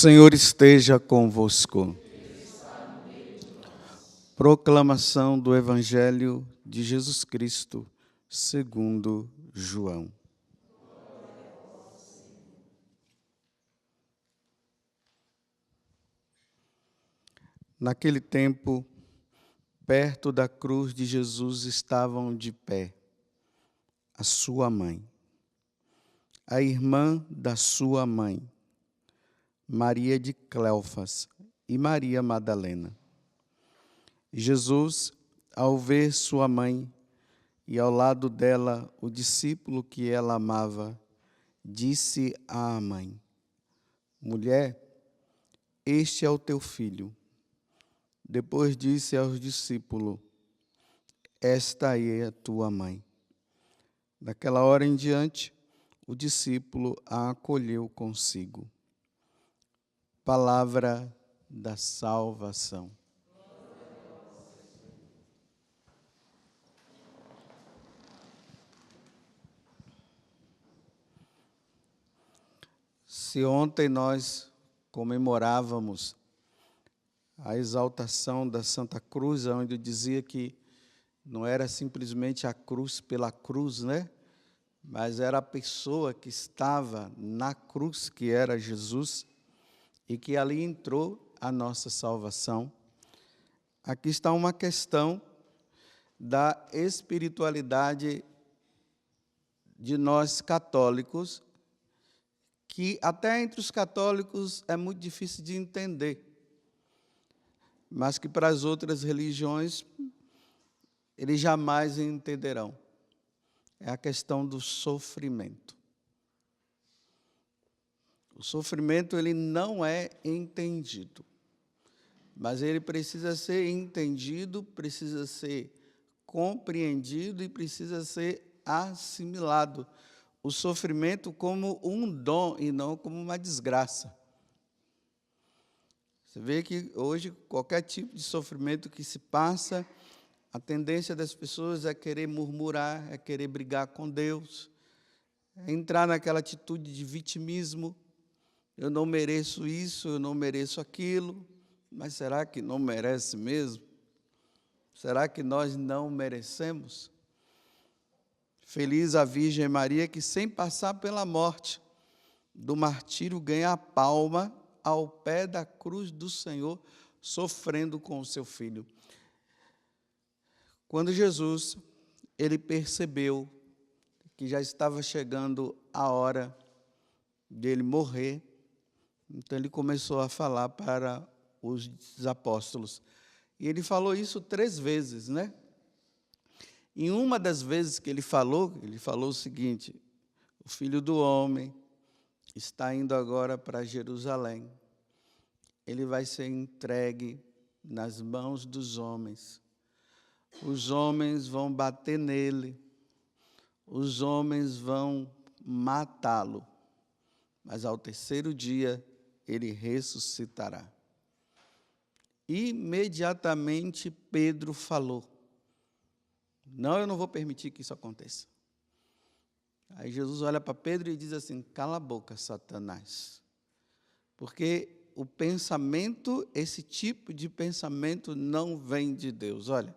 Senhor esteja convosco. Proclamação do Evangelho de Jesus Cristo, segundo João. Naquele tempo, perto da cruz de Jesus estavam de pé a sua mãe, a irmã da sua mãe, Maria de Cleofas e Maria Madalena. Jesus, ao ver sua mãe e ao lado dela o discípulo que ela amava, disse à mãe: Mulher, este é o teu filho. Depois disse aos discípulos: Esta aí é a tua mãe. Daquela hora em diante, o discípulo a acolheu consigo. Palavra da salvação. Se ontem nós comemorávamos a exaltação da Santa Cruz, onde eu dizia que não era simplesmente a cruz pela cruz, né? Mas era a pessoa que estava na cruz, que era Jesus, e que ali entrou a nossa salvação. Aqui está uma questão da espiritualidade de nós católicos, que até entre os católicos é muito difícil de entender, mas que para as outras religiões eles jamais entenderão. É a questão do sofrimento. O sofrimento ele não é entendido, mas ele precisa ser entendido, precisa ser compreendido e precisa ser assimilado. O sofrimento como um dom e não como uma desgraça. Você vê que hoje qualquer tipo de sofrimento que se passa, a tendência das pessoas é querer murmurar, é querer brigar com Deus, é entrar naquela atitude de vitimismo. Eu não mereço isso, eu não mereço aquilo, mas será que não merece mesmo? Será que nós não merecemos? Feliz a Virgem Maria que, sem passar pela morte do martírio, ganha a palma ao pé da cruz do Senhor, sofrendo com o seu filho. Quando Jesus, ele percebeu que já estava chegando a hora dele morrer, então ele começou a falar para os apóstolos. E ele falou isso 3 vezes, né? Em uma das vezes que ele falou o seguinte: o Filho do Homem está indo agora para Jerusalém. Ele vai ser entregue nas mãos dos homens. Os homens vão bater nele. Os homens vão matá-lo. Mas ao 3º dia, ele ressuscitará. Imediatamente Pedro falou: não, eu não vou permitir que isso aconteça. Aí Jesus olha para Pedro e diz assim: cala a boca, Satanás. Porque o pensamento, esse tipo de pensamento não vem de Deus. Olha,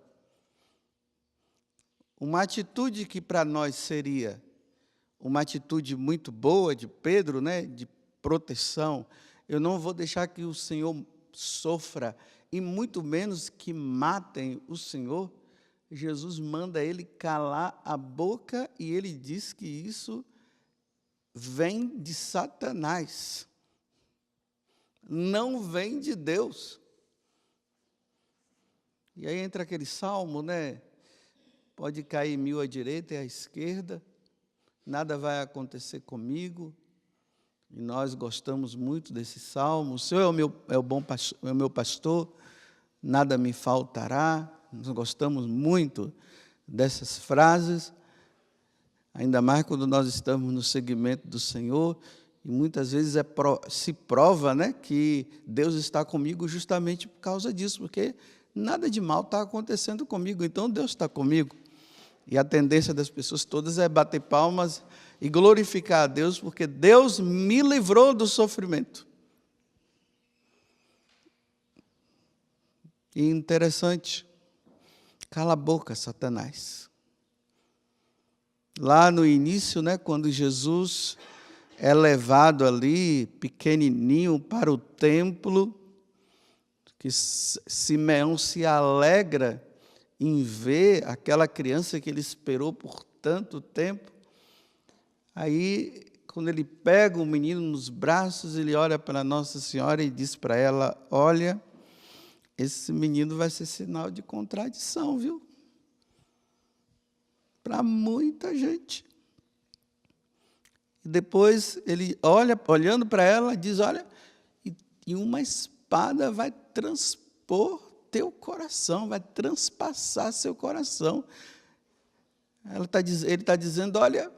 uma atitude que para nós seria uma atitude muito boa de Pedro, né, de proteção. Eu não vou deixar que o Senhor sofra, e muito menos que matem o Senhor. Jesus manda ele calar a boca e ele diz que isso vem de Satanás, não vem de Deus. E aí entra aquele salmo, né? Pode cair 1000 à direita e à esquerda, nada vai acontecer comigo. E nós gostamos muito desse salmo. O Senhor é o meu pastor, nada me faltará. Nós gostamos muito dessas frases, ainda mais quando nós estamos no segmento do Senhor, e muitas vezes se prova, né, que Deus está comigo justamente por causa disso, porque nada de mal está acontecendo comigo, então Deus está comigo. E a tendência das pessoas todas é bater palmas e glorificar a Deus, porque Deus me livrou do sofrimento. E interessante, cala a boca, Satanás. Lá no início, né, quando Jesus é levado ali, pequenininho, para o templo, que Simeão se alegra em ver aquela criança que ele esperou por tanto tempo. Aí, quando ele pega o menino nos braços, ele olha para Nossa Senhora e diz para ela: olha, esse menino vai ser sinal de contradição, viu? Para muita gente. E depois ele olhando para ela, diz: olha, e uma espada vai transpor teu coração, vai transpassar seu coração. Ele está dizendo: olha,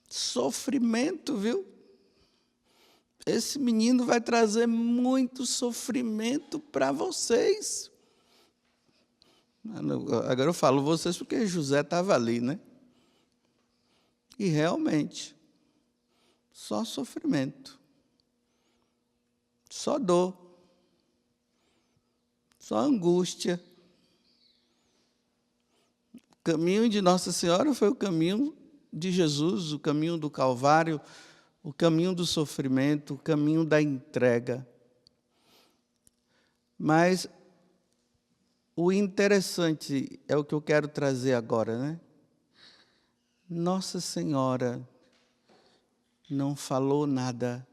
sofrimento, viu? Esse menino vai trazer muito sofrimento para vocês. Agora eu falo vocês porque José estava ali, né? E realmente, só sofrimento, só dor, só angústia. O caminho de Nossa Senhora foi o caminho de Jesus, o caminho do Calvário, o caminho do sofrimento, o caminho da entrega. Mas o interessante é o que eu quero trazer agora, né? Nossa Senhora não falou nada.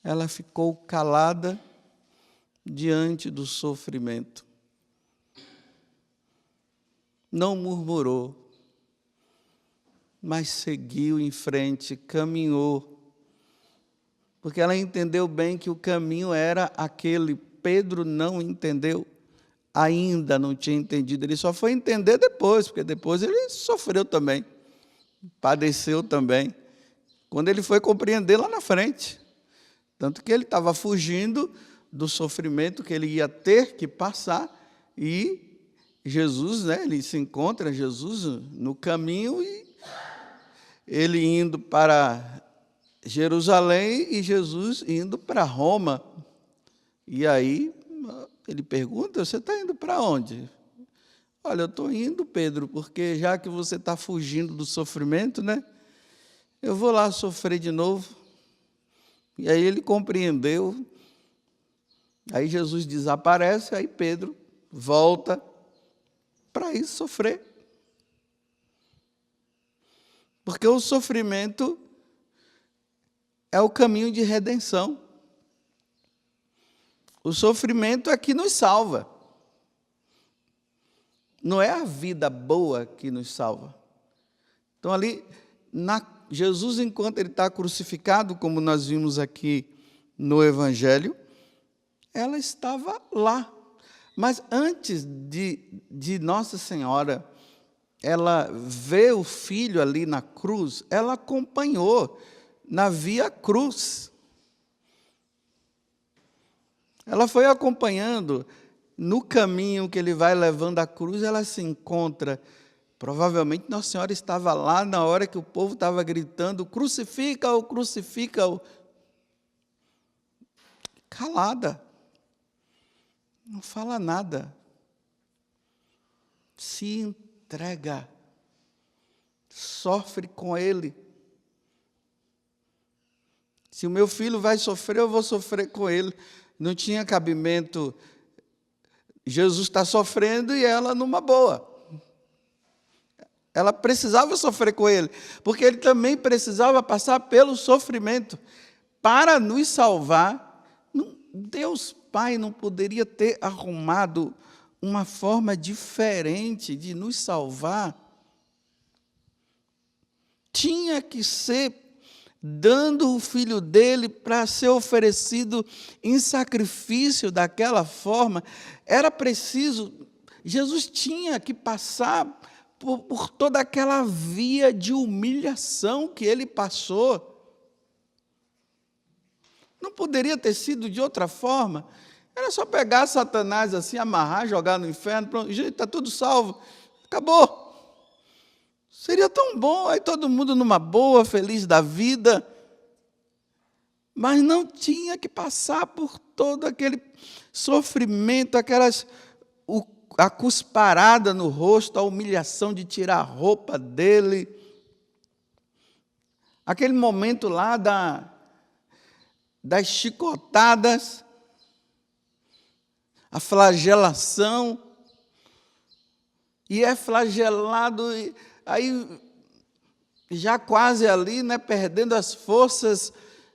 Ela ficou calada diante do sofrimento. Não murmurou, mas seguiu em frente, caminhou. Porque ela entendeu bem que o caminho era aquele. Pedro não entendeu, ainda não tinha entendido. Ele só foi entender depois, porque depois ele sofreu também, padeceu também. Quando ele foi compreender lá na frente. Tanto que ele estava fugindo do sofrimento que ele ia ter que passar, e Jesus, né, ele se encontra Jesus no caminho, e ele indo para Jerusalém e Jesus indo para Roma. E aí ele pergunta: você está indo para onde? Olha, eu estou indo, Pedro, porque já que você está fugindo do sofrimento, né, eu vou lá sofrer de novo. E aí ele compreendeu. Aí Jesus desaparece, aí Pedro volta para ir sofrer. Porque o sofrimento é o caminho de redenção. O sofrimento é que nos salva. Não é a vida boa que nos salva. Então, ali, Jesus, enquanto ele está crucificado, como nós vimos aqui no Evangelho, ela estava lá. Mas antes de Nossa Senhora, ela vê o filho ali na cruz, ela acompanhou na via cruz. Ela foi acompanhando no caminho que ele vai levando a cruz, ela se encontra. Provavelmente Nossa Senhora estava lá na hora que o povo estava gritando: crucifica-o, crucifica-o. Calada. Não fala nada. Se entrega. Sofre com ele. Se o meu filho vai sofrer, eu vou sofrer com ele. Não tinha cabimento. Jesus está sofrendo e ela numa boa. Ela precisava sofrer com ele, porque ele também precisava passar pelo sofrimento para nos salvar. Deus Pai não poderia ter arrumado uma forma diferente de nos salvar. Tinha que ser dando o filho dele para ser oferecido em sacrifício daquela forma. Era preciso, Jesus tinha que passar por toda aquela via de humilhação que ele passou. Não poderia ter sido de outra forma. Era só pegar Satanás assim, amarrar, jogar no inferno, pronto, gente, está tudo salvo, acabou. Seria tão bom, aí todo mundo numa boa, feliz da vida. Mas não tinha que passar por todo aquele sofrimento, a cusparada no rosto, a humilhação de tirar a roupa dele, aquele momento lá das chicotadas, a flagelação, e é flagelado, aí já quase ali, né, perdendo as forças,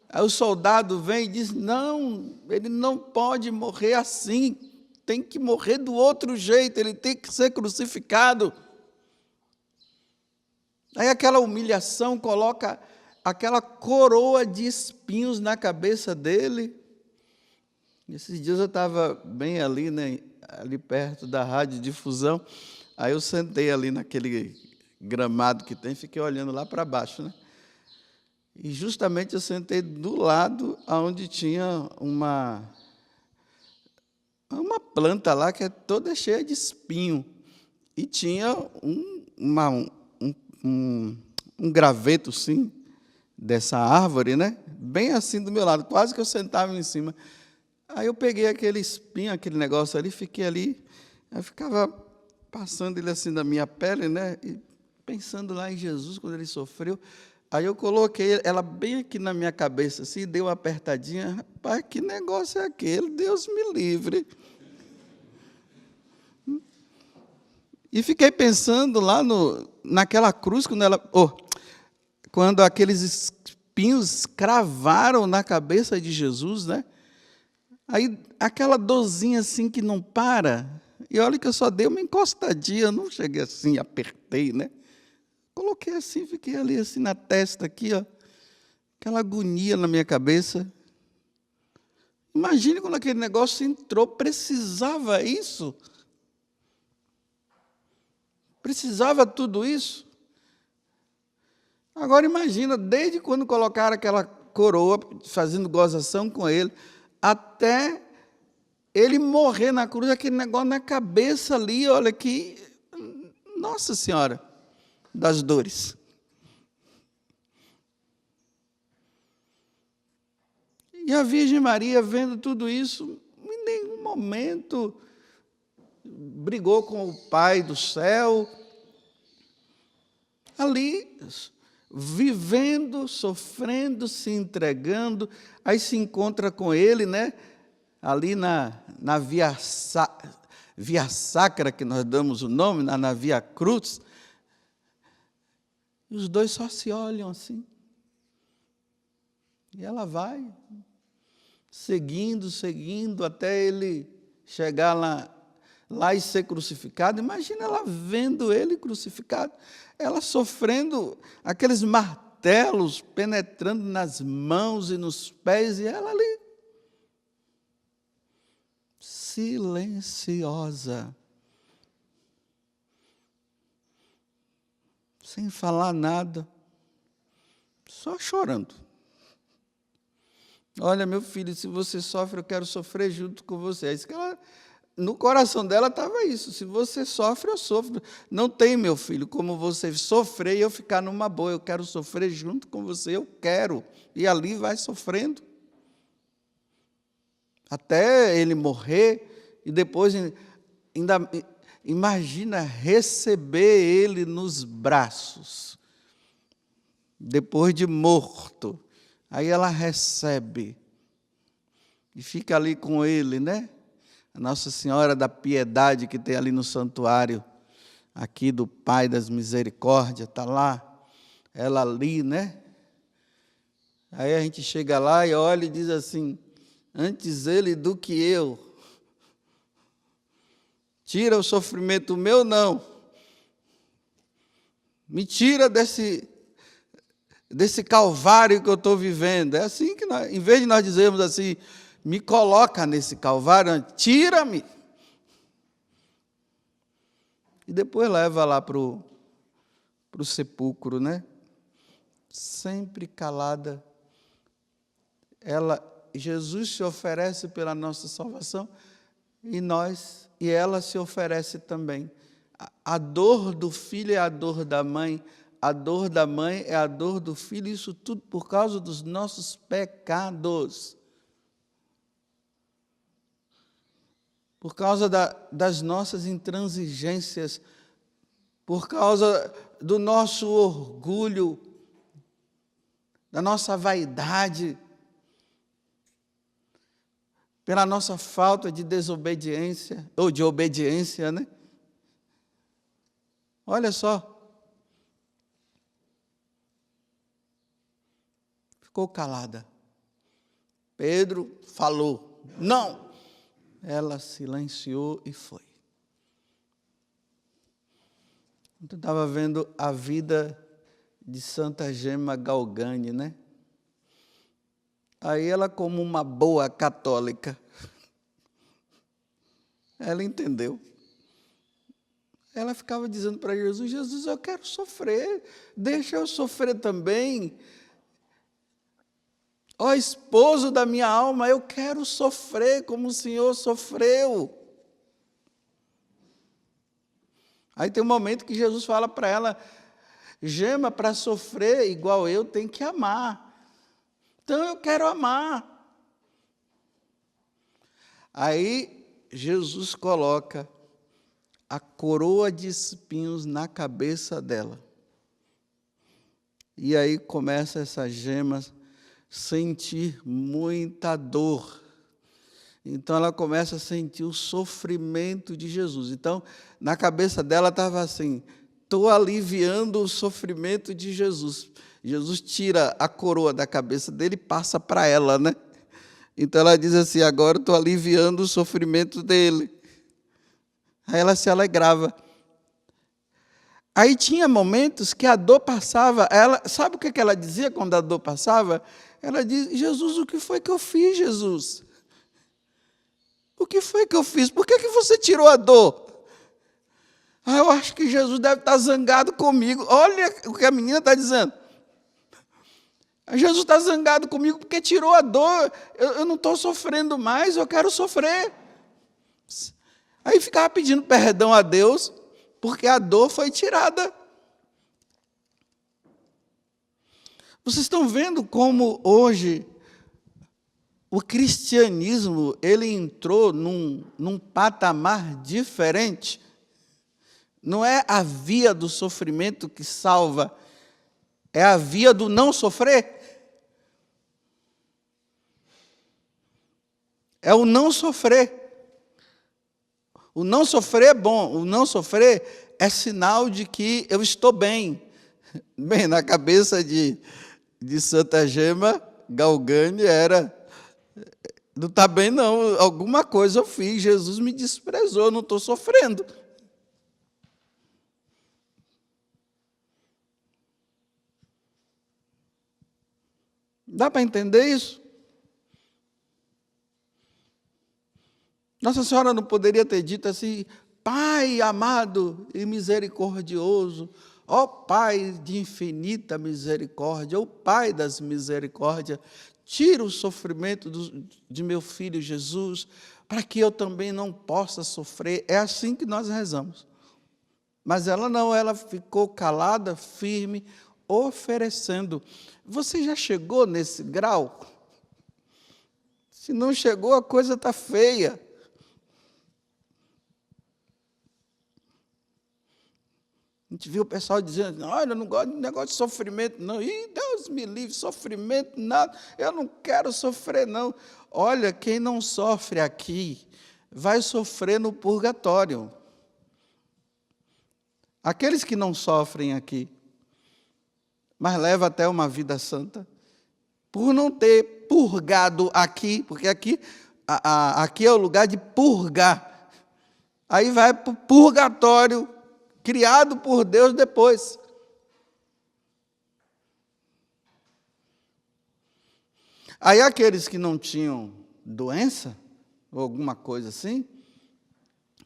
aí o soldado vem e diz, não, ele não pode morrer assim, tem que morrer do outro jeito, ele tem que ser crucificado. Aí aquela humilhação coloca aquela coroa de espinhos na cabeça dele. Esses dias eu estava bem ali, né, ali perto da rádio difusão, aí eu sentei ali naquele gramado que tem, fiquei olhando lá para baixo, né? E justamente eu sentei do lado onde tinha uma planta lá que é toda cheia de espinho. E tinha um graveto, sim, dessa árvore, né? Bem assim do meu lado, quase que eu sentava em cima. Aí eu peguei aquele espinho, aquele negócio ali, fiquei ali, eu ficava passando ele assim na minha pele, né? E pensando lá em Jesus, quando ele sofreu. Aí eu coloquei ela bem aqui na minha cabeça, assim, dei uma apertadinha. Rapaz, que negócio é aquele? Deus me livre. E fiquei pensando lá naquela cruz, quando aqueles espinhos cravaram na cabeça de Jesus, né? Aí aquela dorzinha assim que não para. E olha que eu só dei uma encostadinha, não cheguei assim, apertei, né? Coloquei assim, fiquei ali assim na testa, aqui, ó, aquela agonia na minha cabeça. Imagine quando aquele negócio entrou, precisava isso? Precisava tudo isso? Agora imagina, desde quando colocaram aquela coroa, fazendo gozação com ele, até ele morrer na cruz, aquele negócio na cabeça ali, olha que, Nossa Senhora das dores. E a Virgem Maria, vendo tudo isso, em nenhum momento brigou com o Pai do céu, ali, vivendo, sofrendo, se entregando, aí se encontra com ele, né? Ali na Via Sacra, que nós damos o nome, na Via Cruz, e os dois só se olham assim. E ela vai, seguindo, até ele chegar lá e ser crucificado. Imagina ela vendo ele crucificado, ela sofrendo aqueles martelos penetrando nas mãos e nos pés, e ela ali, silenciosa, sem falar nada, só chorando. Olha, meu filho, se você sofre, eu quero sofrer junto com você. É isso que no coração dela estava isso. Se você sofre, eu sofro. Não tem, meu filho, como você sofrer e eu ficar numa boa. Eu quero sofrer junto com você, eu quero. E ali vai sofrendo. Até ele morrer, e depois ainda imagina receber ele nos braços, depois de morto. Aí ela recebe e fica ali com ele, né? A Nossa Senhora da Piedade, que tem ali no santuário, aqui do Pai das Misericórdias, está lá, ela ali, né? Aí a gente chega lá e olha e diz assim, antes ele do que eu. Tira o sofrimento meu, não. Me tira desse calvário que eu estou vivendo. É assim que nós, em vez de nós dizermos assim, me coloca nesse calvário, tira-me. E depois leva lá para o sepulcro, né? Sempre calada. Jesus se oferece pela nossa salvação e ela se oferece também. A dor do filho é a dor da mãe, a dor da mãe é a dor do filho, isso tudo por causa dos nossos pecados. por causa das nossas intransigências, por causa do nosso orgulho, da nossa vaidade, pela nossa falta de desobediência, ou de obediência, né? Olha só. Ficou calada. Pedro falou, não. Ela silenciou e foi. Eu estava vendo a vida de Santa Gema Galgani, né? Aí ela, como uma boa católica, ela entendeu. Ela ficava dizendo para Jesus, Jesus, eu quero sofrer, deixa eu sofrer também. Ó esposo da minha alma, eu quero sofrer como o Senhor sofreu. Aí tem um momento que Jesus fala para ela, Gema, para sofrer igual eu, tem que amar. Então eu quero amar. Aí Jesus coloca a coroa de espinhos na cabeça dela. E aí começa essa Gema sentir muita dor. Então ela começa a sentir o sofrimento de Jesus. Então, na cabeça dela estava assim, estou aliviando o sofrimento de Jesus. Jesus tira a coroa da cabeça dele e passa para ela, né? Então ela diz assim, agora estou aliviando o sofrimento dele. Aí ela se alegrava. Aí tinha momentos que a dor passava, sabe o que ela dizia quando a dor passava? Ela diz, Jesus, o que foi que eu fiz, Jesus? O que foi que eu fiz? Por que você tirou a dor? Eu acho que Jesus deve estar zangado comigo. Olha o que a menina está dizendo. Jesus está zangado comigo porque tirou a dor. Eu não estou sofrendo mais, eu quero sofrer. Aí ficava pedindo perdão a Deus, porque a dor foi tirada. Vocês estão vendo como hoje o cristianismo ele entrou num patamar diferente? Não é a via do sofrimento que salva, é a via do não sofrer. É o não sofrer. O não sofrer é bom, o não sofrer é sinal de que eu estou bem. Bem, na cabeça de Santa Gema Galgani era, não está bem não, alguma coisa eu fiz, Jesus me desprezou, eu não estou sofrendo. Dá para entender isso? Nossa Senhora não poderia ter dito assim, Pai amado e misericordioso, ó Pai de infinita misericórdia, ó Pai das misericórdias, tira o sofrimento de meu filho Jesus, para que eu também não possa sofrer. É assim que nós rezamos. Mas ela não, ela ficou calada, firme, oferecendo. Você já chegou nesse grau? Se não chegou, a coisa está feia. A gente viu o pessoal dizendo, olha, eu não gosto de negócio de sofrimento, não. Ih, Deus me livre, sofrimento, nada. Eu não quero sofrer, não. Olha, quem não sofre aqui, vai sofrer no purgatório. Aqueles que não sofrem aqui, mas levam até uma vida santa, por não ter purgado aqui, porque aqui é o lugar de purgar. Aí vai para o purgatório, criado por Deus depois. Aí aqueles que não tinham doença, ou alguma coisa assim,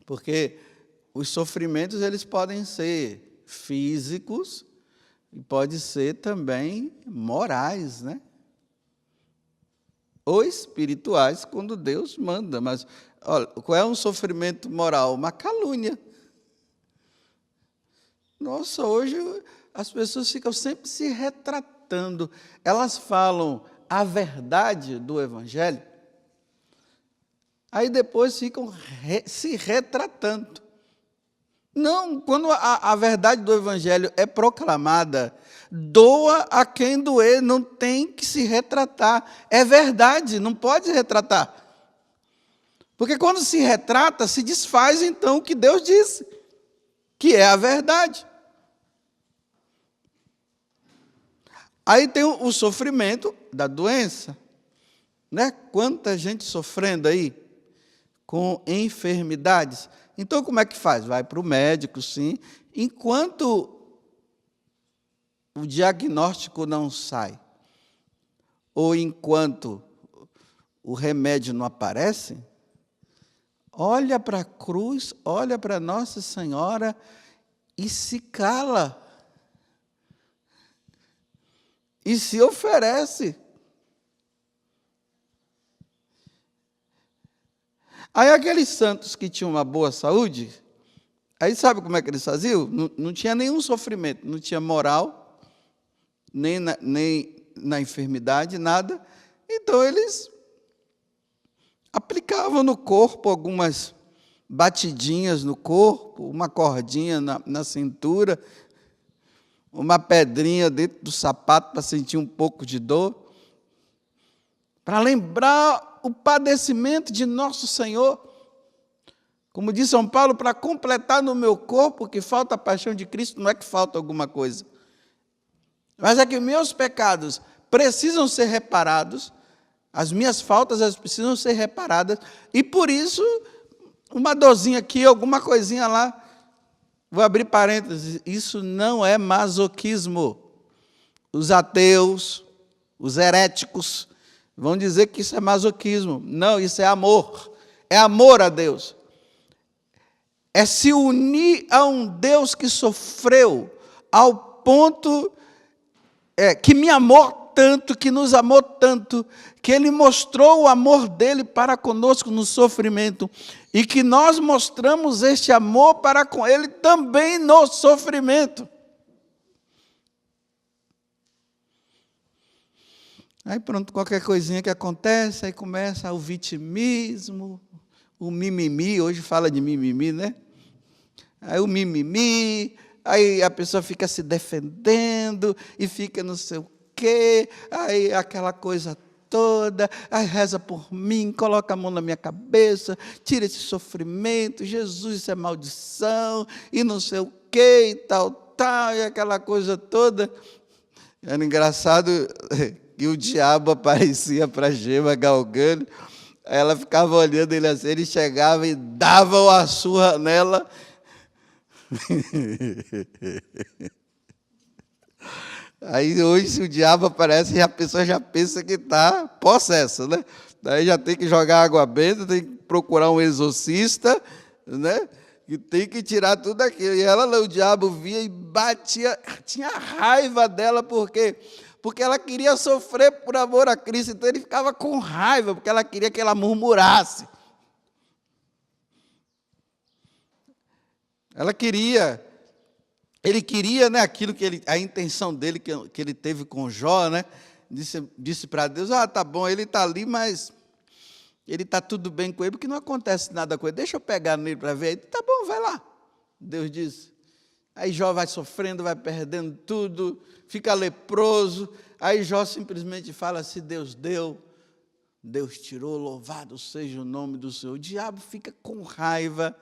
porque os sofrimentos eles podem ser físicos e pode ser também morais, né? Ou espirituais, quando Deus manda. Mas olha, qual é um sofrimento moral? Uma calúnia. Nossa, hoje as pessoas ficam sempre se retratando. Elas falam a verdade do Evangelho. aí depois ficam se retratando. Não, quando a verdade do Evangelho é proclamada, doa a quem doer, não tem que se retratar. É verdade, não pode retratar. Porque quando se retrata, se desfaz então o que Deus disse, que é a verdade. Aí tem o sofrimento da doença, né? Quanta gente sofrendo aí com enfermidades. Então, como é que faz? Vai para o médico, sim. Enquanto o diagnóstico não sai, ou enquanto o remédio não aparece, olha para a cruz, olha para Nossa Senhora e se cala. E se oferece. Aí aqueles santos que tinham uma boa saúde, aí sabe como é que eles faziam? Não tinha nenhum sofrimento, não tinha moral, nem na enfermidade, nada. Então eles aplicavam no corpo algumas batidinhas no corpo, uma cordinha na cintura, uma pedrinha dentro do sapato para sentir um pouco de dor, para lembrar o padecimento de nosso Senhor. Como diz São Paulo, para completar no meu corpo que falta a paixão de Cristo, não é que falta alguma coisa, mas é que meus pecados precisam ser reparados, as minhas faltas elas precisam ser reparadas, e por isso, uma dorzinha aqui, alguma coisinha lá, vou abrir parênteses, isso não é masoquismo. Os ateus, os heréticos, vão dizer que isso é masoquismo. Não, isso é amor. É amor a Deus. É se unir a um Deus que sofreu ao ponto que me amou tanto, que nos amou tanto, que Ele mostrou o amor dEle para conosco no sofrimento, e que nós mostramos este amor para com Ele também no sofrimento. Aí pronto, qualquer coisinha que acontece, aí começa o vitimismo, o mimimi, hoje fala de mimimi, né? Aí o mimimi, aí a pessoa fica se defendendo, e fica não sei o quê, aí aquela coisa toda, aí reza por mim, coloca a mão na minha cabeça, tira esse sofrimento, Jesus, isso é maldição, e não sei o quê, e tal, e aquela coisa toda. Era engraçado que o diabo aparecia para Gema galgando, aí ela ficava olhando ele assim, ele chegava e dava uma surra nela. Aí hoje, se o diabo aparece, a pessoa já pensa que está possessa, né? Daí já tem que jogar água benta, tem que procurar um exorcista, né? Que tem que tirar tudo aquilo. E ela, o diabo via e batia, tinha raiva dela, porque ela queria sofrer por amor a Cristo, então ele ficava com raiva, porque ela queria que ela murmurasse. Ele queria, né, aquilo que a intenção dele, que ele teve com Jó, né? Disse para Deus, tá bom, ele está ali, mas ele está tudo bem com ele, porque não acontece nada com ele, deixa eu pegar nele para ver. Tá bom, vai lá. Deus disse. Aí Jó vai sofrendo, vai perdendo tudo, fica leproso. Aí Jó simplesmente fala, se Deus deu, Deus tirou, louvado seja o nome do Senhor. O diabo fica com raiva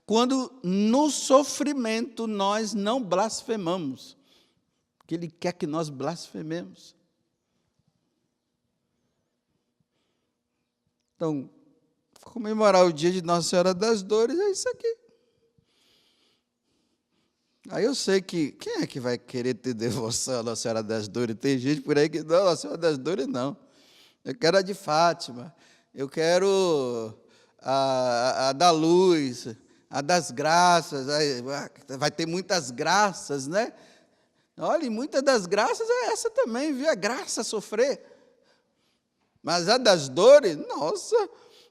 quando no sofrimento nós não blasfemamos, porque ele quer que nós blasfememos. Então, comemorar o dia de Nossa Senhora das Dores é isso aqui. Aí eu sei que, quem é que vai querer ter devoção à Nossa Senhora das Dores? Tem gente por aí que não, Nossa Senhora das Dores não. Eu quero a de Fátima, eu quero a da luz, a das graças, vai ter muitas graças, né? Olha, e muitas das graças é essa também, viu? A graça a sofrer. Mas a das dores, nossa,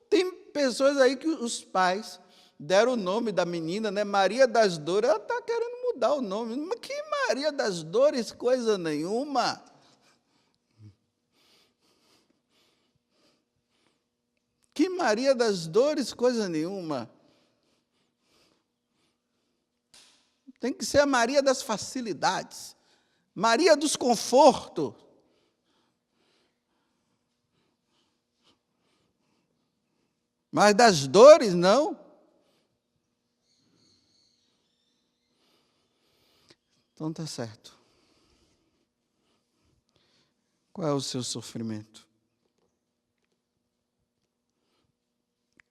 tem pessoas aí que os pais deram o nome da menina, né? Maria das Dores, ela está querendo mudar o nome. Mas que Maria das Dores, coisa nenhuma. Que Maria das dores, coisa nenhuma. Tem que ser a Maria das facilidades, Maria dos confortos. Mas das dores, não. Então está certo. Qual é o seu sofrimento?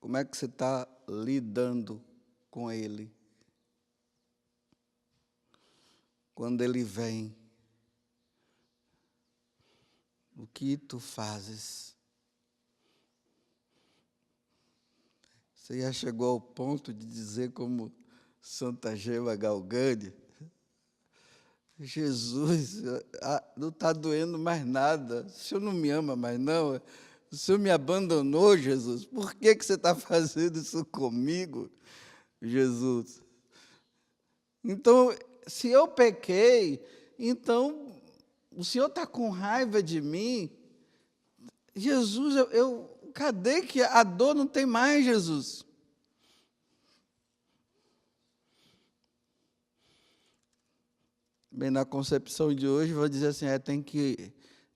Como é que você está lidando com ele? Quando ele vem, o que tu fazes? Você já chegou ao ponto de dizer como Santa Gema Galgani, Jesus, não está doendo mais nada, o Senhor não me ama mais não, o Senhor me abandonou, Jesus, por que você está fazendo isso comigo, Jesus? Então, se eu pequei, então o Senhor está com raiva de mim, Jesus, cadê que a dor não tem mais, Jesus? Bem, na concepção de hoje, vou dizer assim,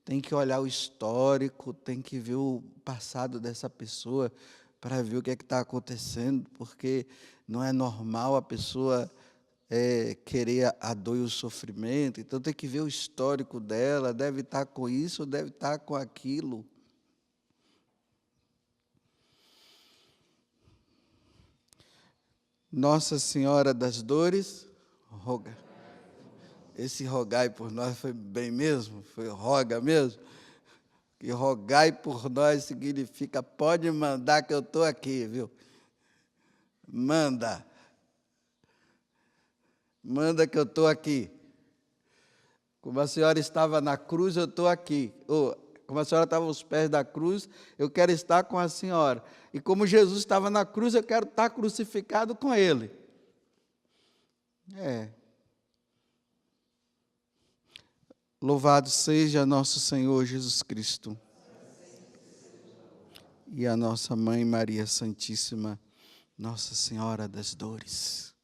tem que olhar o histórico, tem que ver o passado dessa pessoa para ver o que é que está acontecendo, porque não é normal a pessoa querer a dor e o sofrimento, então tem que ver o histórico dela, deve estar com isso, deve estar com aquilo. Nossa Senhora das Dores, roga. Esse rogai por nós foi bem mesmo? Foi roga mesmo? Que rogai por nós significa pode mandar que eu estou aqui, viu? Manda. Manda que eu estou aqui. Como a senhora estava na cruz, eu estou aqui. Como a senhora estava aos pés da cruz, eu quero estar com a senhora. E como Jesus estava na cruz, eu quero estar crucificado com ele. Louvado seja nosso Senhor Jesus Cristo e a nossa Mãe Maria Santíssima, Nossa Senhora das Dores.